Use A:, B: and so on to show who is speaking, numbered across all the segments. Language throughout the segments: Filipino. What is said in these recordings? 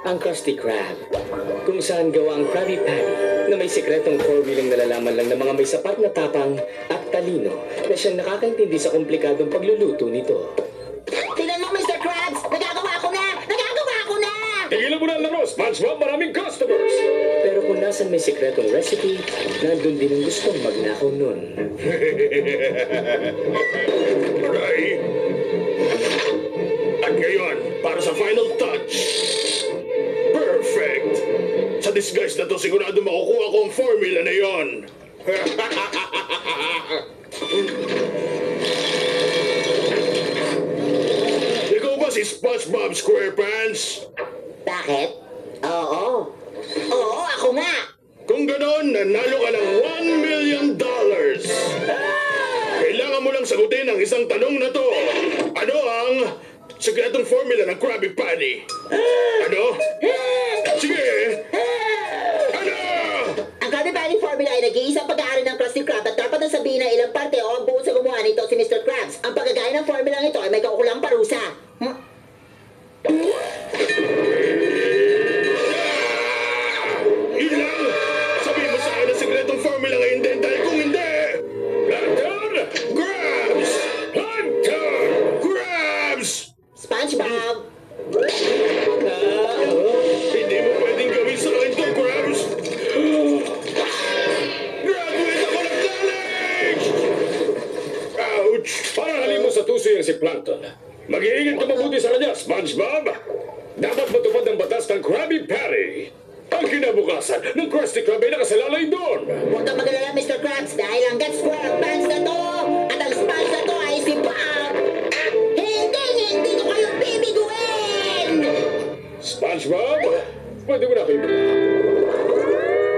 A: Ang Krusty Krab. Kung saan gawa ang Krabby Patty na may sikretong four-wheeling nalalaman lang ng mga may sapat na tapang at talino na siyang nakakaintindi sa komplikadong pagluluto nito.
B: Tingnan mo, Mr. Krabs! Nagagawa ko na! Nagagawa ko na!
C: Tigilan mo na ang laro, SpongeBob! Maraming customers!
A: Pero kung nasan may sikretong recipe, nandun din ang gustong magnakaw nun.
C: Aray! At ngayon, para sa final touch. Perfect! Sa disguise na to, sigurado makukuha ko ang formula na yon. Ikaw ba si SpongeBob SquarePants?
B: Bakit? Oo. Oo, ako nga!
C: Kung ganon, nanalo ka ng $1 million. Kailangan mo lang sagutin ang isang tanong na to. Ano ang sikretong formula ng Krabby Patty? Ano? Sige! Ano?
B: Ang Krabby Patty formula ay nag-iisang pag-aari ng Krusty Krab at dapat na sabihin na ilang parte o ang buo sa gumawa nito si Mr. Krabs. Ang pagkagaya ng formula nito ay may kaukulang parusa.
C: Yun lang! Sabihin mo sa akin ang sikretong formula ngayon din dahil kung hindi... Hunter Krabs! Hunter Krabs!
B: SpongeBob!
C: Hindi mo pwedeng gawin sa akin to, Krabs! Graduate ako ng college! Ouch! Parahalin mo sa tuso yan si Plankton. Mag-iingat ka mabuti sa kanya, SpongeBob! Dapat matupad ang batas ng Krabby Patty! Ang kinabukasan ng Krusty Krab ay nakasalalay doon!
B: Huwag kang mag-alala, Mr. Krabs, dahil ang Get Square Pants na to at ang Sponge na to ay si Bob! Hindi ko kayo bibiguin!
C: SpongeBob, pwede mo na kayo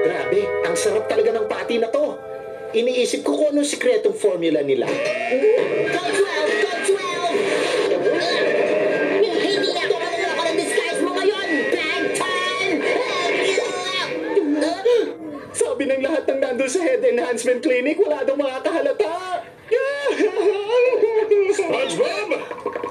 D: Grabe, ang sarap talaga ng patty na to. Iniisip ko kung anong sikretong formula nila.
B: Code 12! Code 12! Hindi na ako manuloko ng disguise mo ngayon, Plankton!
D: Sabi ng lahat ng nandun sa Head Enhancement Clinic, wala daw makakahalata.
C: SpongeBob!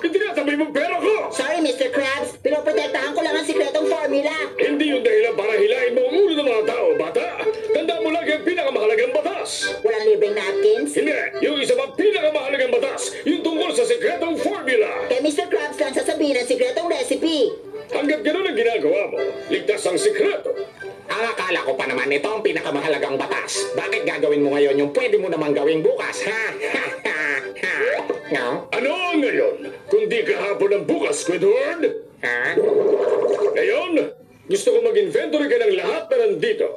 C: Itinatabi mo pera ko!
B: Sorry, Mr. Krabs. Pinoprotektahan ko lang ang sikretong formula.
C: Hindi yung dahilan para hilain mo ang ulo ng mga tao, bata! Tanda mo lagi ang pinakamahalagang batas!
B: Walang libreng napkins.
C: Hindi! Yung isa pang pinakamahalagang batas! Yung tungkol sa sikretong formula!
B: Kay Mr. Krabs lang sasabihin ang sikretong recipe.
C: Hanggat ganun ang ginagawa mo, ligtas ang sikreto!
D: Ang akala ko pa naman ito ang pinakamahalagang batas. Bakit gagawin mo ngayon yung pwede mo namang gawin bukas, ha? No?
C: Ano ang ngayon? Kundi kahapon ng bukas, Squidward!
D: Ha?
C: Ngayon, gusto ko mag-inventory ka ng lahat na nandito.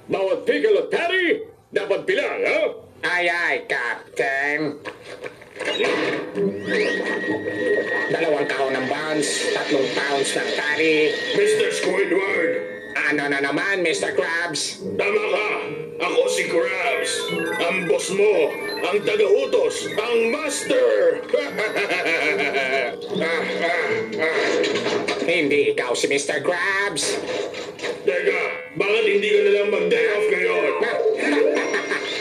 C: Bawat pickle at patty, dapat bilang, ha?
D: Ay, Captain. 2 kahon ng buns, 3 pounds ng tari.
C: Mr. Squidward!
D: Ano na naman, Mr. Krabs?
C: Tama ka! Ako si Krabs! Ang boss mo! Ang taga-utos! Ang master!
D: Hindi ikaw si Mr. Krabs.
C: Teka, bakit hindi ka na lang mag-day off ngayon?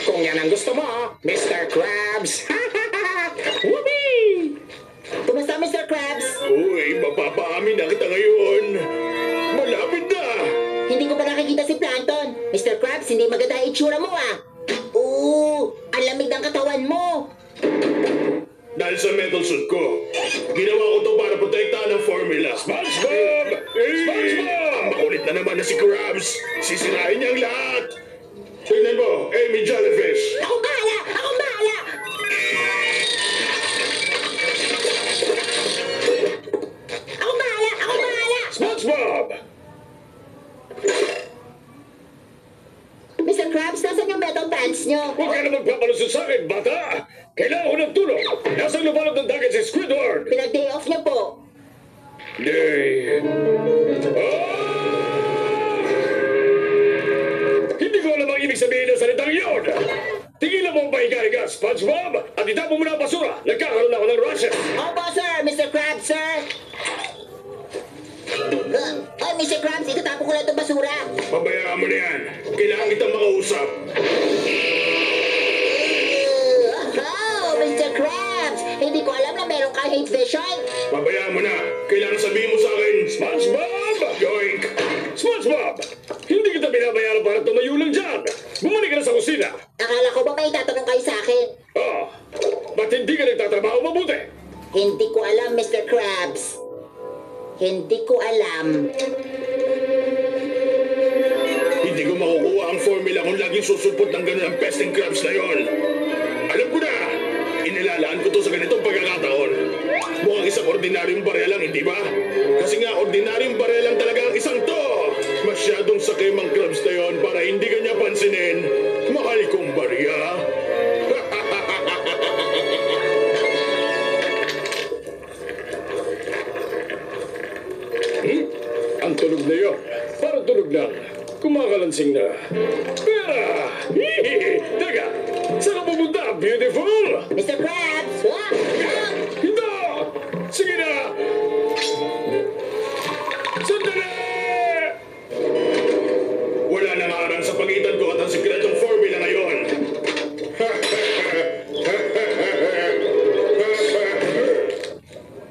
D: Kung yan ang gusto mo, Mr. Krabs. Whoopee!
B: Kumusta, Mr. Krabs?
C: Uy, mapapaamin na kita ngayon! Malapit na!
B: Hindi ko pa nakikita si Plankton. Mr. Krabs, hindi maganda ang itsura mo, ah. Ang lamig ng katawan mo.
C: Dahil sa metal suit ko, ginawa ko to para protektahan ang formula. SpongeBob! SpongeBob! Ang makulit na naman na si Krabs. Sisirain niya ang lahat. Tingnan mo, Amy Jellyfish.
B: Ako bahala! Ako bahala! Ako bahala! Ako bahala!
C: SpongeBob!
B: Mr. Krabs, nasan yung metal pants nyo?
C: Huwag ka na magpapalusot sa akin, bata! Kailangan ko ng tulong! Nasaan lumalot ng dagat si Squidward?
B: Pinag-day off niyo po.
C: Day... Hindi ko alam ang ibig sabihin ng salitang iyon! Tigilan mo ang pahiga-higa, SpongeBob! At itapon mo na ang basura! Nagkakaroon ako ng rashes!
B: Opo, sir! Mr. Krabs, sir! Oh, Mr. Krabs, itatapon ko lang itong basura.
C: Pabayaan mo na yan! Kailangan kitang makausap!
B: Oh, Mr. Krabs! Hindi ko alam na meron kang hate vision.
C: Pabayaan mo na! Kailangan sabihin mo sa akin, SpongeBob! Yoink! SpongeBob! Hindi kita binabayaran para tumayo lang dyan. Bumalik ka na sa kusina.
B: Akala ko ba may tatanong kayo sa akin?
C: Oh, ba't hindi ka nagtatrabaho mabuti?
B: Hindi ko alam, Mr. Krabs. Hindi ko alam.
C: Hindi ko makukuha ang formula kung laging susupot ng ganun ang pesting crabs na yon. Alam ko na! Inilalaan ko to sa ganitong pagkakataon. Mukhang isang ordinaryong barya lang, hindi ba? Kasi nga, ordinaryong barya lang talaga ang isang to! Masyadong sakim ang crabs na yon para hindi ka niya pansinin. Mahal kong barya. Ang tunog na yon, parang tunog lang. Kumakalansing na. Pera! Hihihi! Teka! Saan ka pupunta? Beautiful!
B: Mr. Krabs! Ah! Ah!
C: Hindi! Sige na! Sandali! Wala nang harang sa pagitan ko at ang sikretong formula ngayon.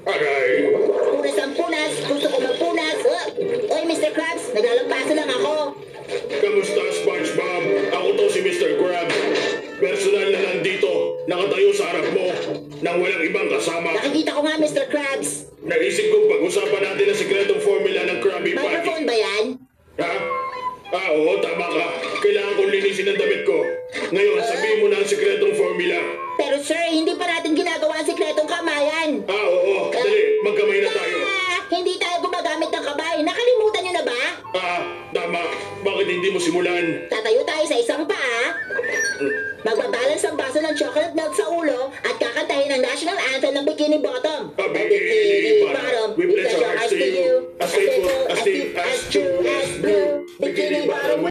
C: Aray!
B: Punas ang punas! Gusto ko magpunas! Ah! Oy, Mr. Krabs! Naglalampaso lang ako!
C: Kamusta, SpongeBob? Ako to si Mr. Krabs. Personal na nandito, nakatayo sa harap mo, nang walang ibang kasama.
B: Nakikita ko nga, Mr. Krabs!
C: Naisip kong pag-usapan natin ang sikretong formula ng Krabby Patty.
B: Microphone ba yan?
C: Ha? Oo, tama ka. Kailangan kong linisin ang damit ko. Ngayon, sabihin mo na ang sikretong formula.
B: Pero sir, hindi pa natin ginagawa ang sikretong kamayan.
C: Oo. Dali, magkamay na tayo.
B: Ah, hindi tayo gumagamit ng kamay. Nakalimutan nyo na ba?
C: Tama. Bakit hindi mo simulan?
B: Tatayo tayo sa isang paa. Magbabalance ang baso ng chocolate milk sa ulo at kakantahin ang national anthem ng Bikini Bottom.
C: A Bikini Bottom, we pledge our hearts to you. As faithful, as deep, as true, as blue. Bikini Bottom,